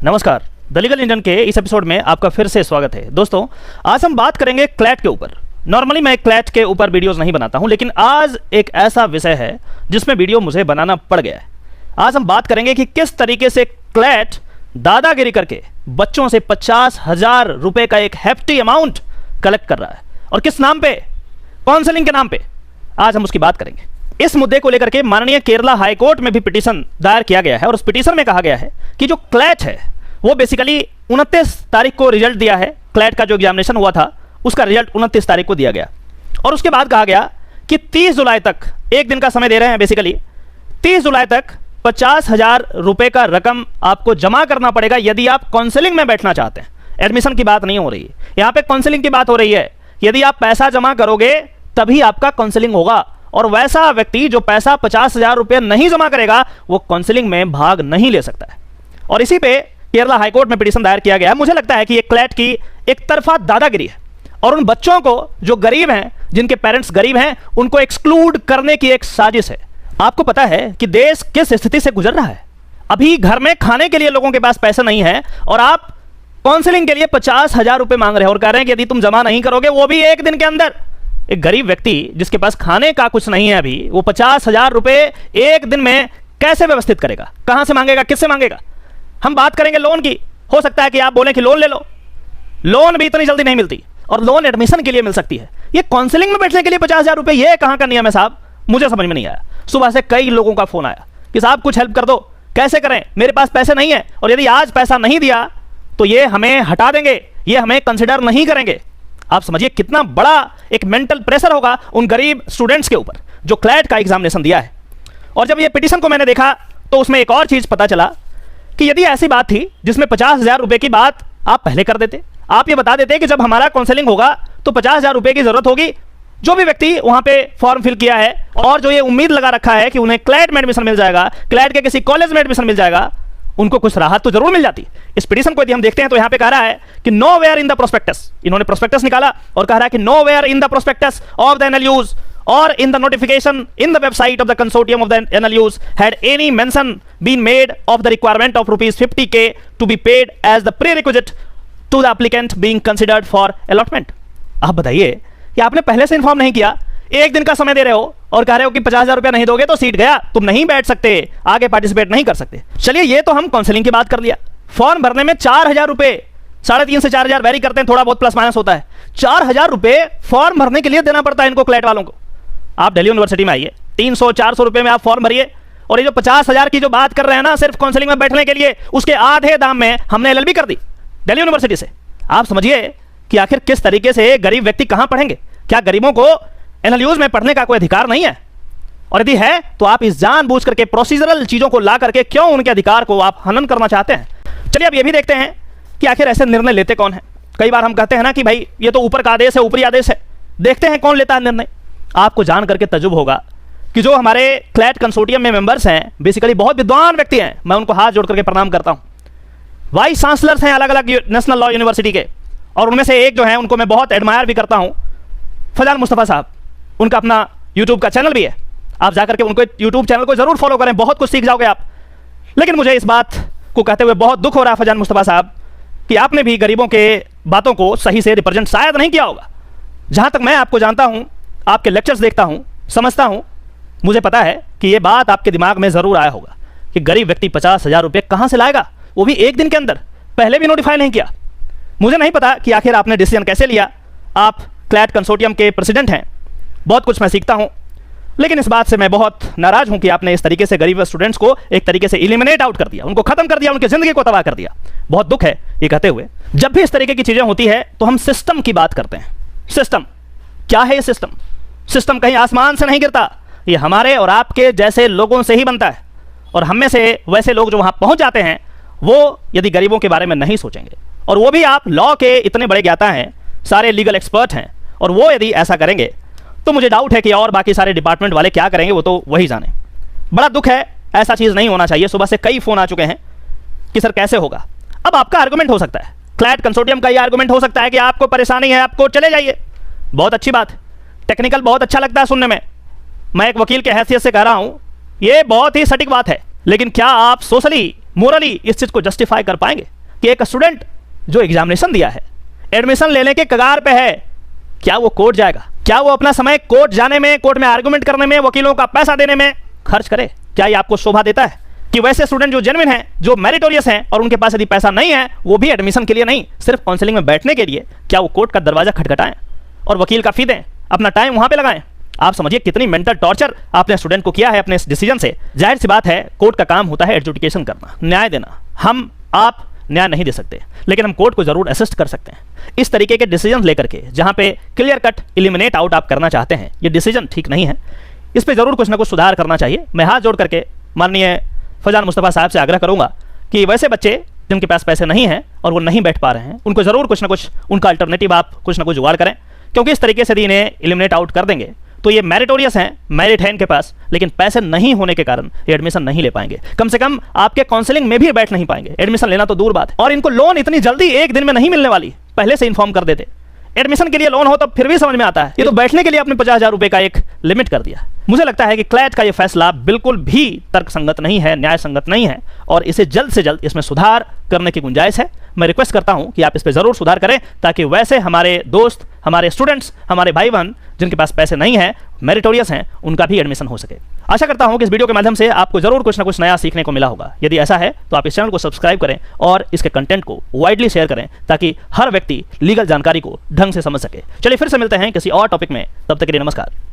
नमस्कार, the legal Indian के इस एपिसोड में आपका फिर से स्वागत है। दोस्तों, आज हम बात करेंगे क्लैट के ऊपर। नॉर्मली मैं क्लैट के ऊपर वीडियोस नहीं बनाता हूं, लेकिन आज एक ऐसा विषय है जिसमें वीडियो मुझे बनाना पड़ गया है। आज हम बात करेंगे कि किस तरीके से क्लैट दादागिरी करके बच्चों से 50,000 रुपए का एक हेफ्टी अमाउंट कलेक्ट कर रहा है, और किस नाम पे? काउंसलिंग के नाम पे। आज हम उसकी बात करेंगे। इस मुद्दे को लेकर के माननीय केरला हाई कोर्ट में भी पिटीशन दायर किया गया है, और उस पिटीशन में कहा गया है कि जो क्लैट है वो बेसिकली 29 तारीख को रिजल्ट दिया है। क्लैट का जो एग्जामिनेशन हुआ था उसका रिजल्ट 29 तारीख को दिया गया, और उसके बाद कहा गया कि 30 जुलाई तक, एक दिन का समय दे रहे हैं बेसिकली, 30 जुलाई तक 50,000 रुपए का रकम आपको जमा करना पड़ेगा यदि आप काउंसलिंग में बैठना चाहते हैं। एडमिशन की बात नहीं हो रही है यहाँ पे, काउंसलिंग की बात हो रही है। यदि आप पैसा जमा करोगे तभी आपका काउंसलिंग होगा, और वैसा व्यक्ति जो पैसा 50,000 रुपये नहीं जमा करेगा वो काउंसलिंग में भाग नहीं ले सकता है। और इसी पे केरला हाईकोर्ट में पिटीशन दायर किया गया है। मुझे लगता है कि ये क्लैट की एक तरफा दादागिरी है, और उन बच्चों को जो गरीब हैं, जिनके पेरेंट्स गरीब हैं, उनको एक्सक्लूड करने की एक साजिश है। आपको पता है कि देश किस स्थिति से गुजर रहा है। अभी घर में खाने के लिए लोगों के पास पैसा नहीं है, और आप काउंसलिंग के लिए 50,000 रुपये मांग रहे हैं और कह रहे हैं कि यदि तुम जमा नहीं करोगे, वो भी एक दिन के अंदर। एक गरीब व्यक्ति जिसके पास खाने का कुछ नहीं है अभी, वो 50,000 रुपये एक दिन में कैसे व्यवस्थित करेगा? कहां से मांगेगा? किससे मांगेगा? हम बात करेंगे लोन की। हो सकता है कि आप बोले कि लोन ले लो, लोन भी इतनी जल्दी नहीं मिलती, और लोन एडमिशन के लिए मिल सकती है। ये काउंसलिंग में बैठने के लिए 50,000 रुपये, ये कहां का नियम है साहब? मुझे समझ में नहीं आया। सुबह से कई लोगों का फोन आया कि साहब कुछ हेल्प कर दो, कैसे करें, मेरे पास पैसे नहीं है, और यदि आज पैसा नहीं दिया तो ये हमें हटा देंगे, ये हमें कंसिडर नहीं करेंगे। आप समझिए कितना बड़ा एक मेंटल प्रेशर होगा उन गरीब स्टूडेंट्स के ऊपर जो क्लैट का एग्जामिनेशन दिया है। और जब ये पिटीशन को मैंने देखा तो उसमें एक और चीज पता चला कि यदि ऐसी बात थी जिसमें 50,000 रुपए की बात आप पहले कर देते, आप ये बता देते कि जब हमारा काउंसलिंग होगा तो 50,000 रुपए की जरूरत होगी। जो भी व्यक्ति वहां पे फॉर्म फिल किया है और जो ये उम्मीद लगा रखा है कि उन्हें क्लैट में एडमिशन मिल जाएगा, क्लैट के किसी कॉलेज में एडमिशन मिल जाएगा, उनको कुछ राहत तो जरूर मिल जाती। इस पिटीशन को यदि हम देखते हैं तो यहां पे कह रहा है कि नोवेयर इन द प्रोस्पेक्टस, इन्होंने प्रोस्पेक्टस निकाला और कह रहा है कि nowhere in the prospectus of the NLUs or in the notification in the website of the consortium of the NLUs had any mention been made of the requirement of rupees 50K to be paid as the prerequisite to the applicant being considered for allotment। आप बताइए कि आपने पहले से inform नहीं किया, एक दिन का समय दे रहे हो और कह रहे हो कि 50,000 रुपया नहीं दोगे तो सीट गया, तुम नहीं बैठ सकते, आगे पार्टिसिपेट नहीं कर सकते। चलिए, ये तो हम काउंसलिंग की बात कर लिया। फॉर्म भरने में 4,000 रुपए, 3.5 से 4,000 वेरी करते हैं, थोड़ा बहुत प्लस माइनस होता है। 4,000 रुपए फॉर्म भरने के लिए देना पड़ता है इनको, क्लैट वालों को। आप दिल्ली यूनिवर्सिटी में आइए, 300-400 रुपए में आप फॉर्म भरिए, और ये जो 50,000 की जो बात कर रहे हैं ना सिर्फ काउंसलिंग में बैठने के लिए, उसके आधे दाम में हमने एलएलबी कर दी दिल्ली यूनिवर्सिटी से। आप समझिए कि आखिर किस तरीके से गरीब व्यक्ति कहां पढ़ेंगे। क्या गरीबों को एनएलयूज में पढ़ने का कोई अधिकार नहीं है? और यदि है तो आप इस जानबूझ करके प्रोसीजरल चीजों को ला करके क्यों उनके अधिकार को आप हनन करना चाहते हैं? चलिए, अब ये भी देखते हैं कि आखिर ऐसे निर्णय लेते कौन है। कई बार हम कहते हैं ना कि भाई ये तो ऊपर का आदेश है, ऊपरी आदेश है। देखते हैं कौन लेता है निर्णय। आपको जान करके तजुब होगा कि जो हमारे क्लैट कंसोर्टियम में मेंबर्स हैं, बेसिकली बहुत विद्वान व्यक्ति हैं, मैं उनको हाथ जोड़ करके प्रणाम करता हूं। वाइस चांसलर्स हैं अलग अलग नेशनल लॉ यूनिवर्सिटी के, और उनमें से एक जो है उनको मैं बहुत एडमायर भी करता हूं, फैजान मुस्तफ़ा साहब। उनका अपना यूट्यूब का चैनल भी है, आप जाकर के उनको यूट्यूब चैनल को जरूर फॉलो करें, बहुत कुछ सीख जाओगे आप। लेकिन मुझे इस बात को कहते हुए बहुत दुख हो रहा है फैजान मुस्तफ़ा साहब कि आपने भी गरीबों के बातों को सही से रिप्रेजेंट शायद नहीं किया होगा। जहां तक मैं आपको जानता हूं, आपके लेक्चर्स देखता हूं, समझता हूं, मुझे पता है कि यह बात आपके दिमाग में जरूर आया होगा कि गरीब व्यक्ति 50,000 रुपये कहां से लाएगा, वो भी एक दिन के अंदर, पहले भी नोटिफाई नहीं किया। मुझे नहीं पता कि आखिर आपने डिसीजन कैसे लिया। आप क्लैट कंसोर्टियम के प्रेसिडेंट हैं, बहुत कुछ मैं सीखता हूं, लेकिन इस बात से मैं बहुत नाराज हूं कि आपने इस तरीके से गरीब स्टूडेंट्स को एक तरीके से इलिमिनेट आउट कर दिया, उनको खत्म कर दिया, उनकी जिंदगी को तबाह कर दिया। बहुत दुख है ये कहते हुए। जब भी इस तरीके की चीजें होती है तो हम सिस्टम की बात करते हैं। सिस्टम क्या है? ये सिस्टम कहीं आसमान से नहीं गिरता, ये हमारे और आपके जैसे लोगों से ही बनता है। और हम में से वैसे लोग जो वहां पहुंच जाते हैं, वो यदि गरीबों के बारे में नहीं सोचेंगे, और वो भी आप लॉ के इतने बड़े ज्ञाता हैं, सारे लीगल एक्सपर्ट हैं, और वो यदि ऐसा करेंगे तो मुझे डाउट है कि और बाकी सारे डिपार्टमेंट वाले क्या करेंगे, वो तो वही जाने। बड़ा दुख है, ऐसा चीज़ नहीं होना चाहिए। सुबह से कई फोन आ चुके हैं कि सर कैसे होगा। अब आपका आर्गुमेंट हो सकता है, क्लैट कंसोर्टियम का ये आर्गुमेंट हो सकता है कि आपको परेशानी है, आपको चले जाइए। बहुत अच्छी बात, टेक्निकल बहुत अच्छा लगता है सुनने में। मैं एक वकील के हैसियत से कह रहा हूं, ये बहुत ही सटीक बात है, लेकिन क्या आप सोशली मोरली इस चीज को जस्टिफाई कर पाएंगे कि एक स्टूडेंट जो एग्जामिनेशन दिया है, एडमिशन लेने के कगार पे है, क्या वो कोर्ट जाएगा? क्या वो अपना समय कोर्ट जाने में, कोर्ट में आर्गुमेंट करने में, वकीलों का पैसा देने में खर्च करे? क्या ये आपको शोभा देता है कि वैसे स्टूडेंट जो जेन्युइन हैं, जो मेरिटोरियस हैं और उनके पास यदि पैसा नहीं है, वो भी एडमिशन के लिए नहीं, सिर्फ काउंसलिंग में बैठने के लिए, क्या वो कोर्ट का दरवाजा खटखटाएं और वकील का फी दें, अपना टाइम वहां पे लगाएं? आप समझिए कितनी मेंटल टॉर्चर आपने स्टूडेंट को किया है अपने इस डिसीजन से। जाहिर सी बात है, कोर्ट का काम होता है एडजुडिकेशन करना, न्याय देना। हम आप न्याय नहीं दे सकते, लेकिन हम कोर्ट को जरूर असिस्ट कर सकते हैं इस तरीके के डिसीजन लेकर के, जहां पे क्लियर कट एलिमिनेट आउट आप करना चाहते हैं। ये डिसीजन ठीक नहीं है, इस पे जरूर कुछ ना कुछ सुधार करना चाहिए। मैं हाथ जोड़ करके माननीय फैजान मुस्तफा साहब से आग्रह करूंगा कि वैसे बच्चे जिनके पास पैसे नहीं हैं और वो नहीं बैठ पा रहे हैं, उनको जरूर कुछ ना कुछ उनका अल्टरनेटिव आप कुछ ना कुछ जुगाड़ करें, क्योंकि इस तरीके से यदि इन्हें एलिमिनेट आउट कर देंगे तो ये मेरिटोरियस हैं, मेरिट है इनके पास, लेकिन पैसे नहीं होने के कारण ये एडमिशन नहीं ले पाएंगे। कम से कम आपके काउंसलिंग में भी बैठ नहीं पाएंगे, एडमिशन लेना तो दूर बात है। और इनको लोन इतनी जल्दी एक दिन में नहीं मिलने वाली, पहले से इन्फॉर्म कर देते। एडमिशन के लिए लोन हो तो फिर भी समझ में आता है, ये तो बैठने के लिए आपने 50,000 रुपए का एक लिमिट कर दिया। मुझे लगता है कि क्लैट का ये फैसला बिल्कुल भी तर्कसंगत नहीं है, न्याय संगत नहीं है, और इसे जल्द से जल्द इसमें सुधार करने की गुंजाइश है। मैं रिक्वेस्ट करता हूं कि आप इस पर जरूर सुधार करें, ताकि वैसे हमारे दोस्त, हमारे स्टूडेंट्स, हमारे भाई बहन जिनके पास पैसे नहीं हैं, मेरिटोरियस हैं, उनका भी एडमिशन हो सके। आशा करता हूं कि इस वीडियो के माध्यम से आपको जरूर कुछ ना कुछ नया सीखने को मिला होगा। यदि ऐसा है तो आप इस चैनल को सब्सक्राइब करें और इसके कंटेंट को वाइडली शेयर करें, ताकि हर व्यक्ति लीगल जानकारी को ढंग से समझ सके। चलिए फिर से मिलते हैं किसी और टॉपिक में, तब तक के लिए नमस्कार।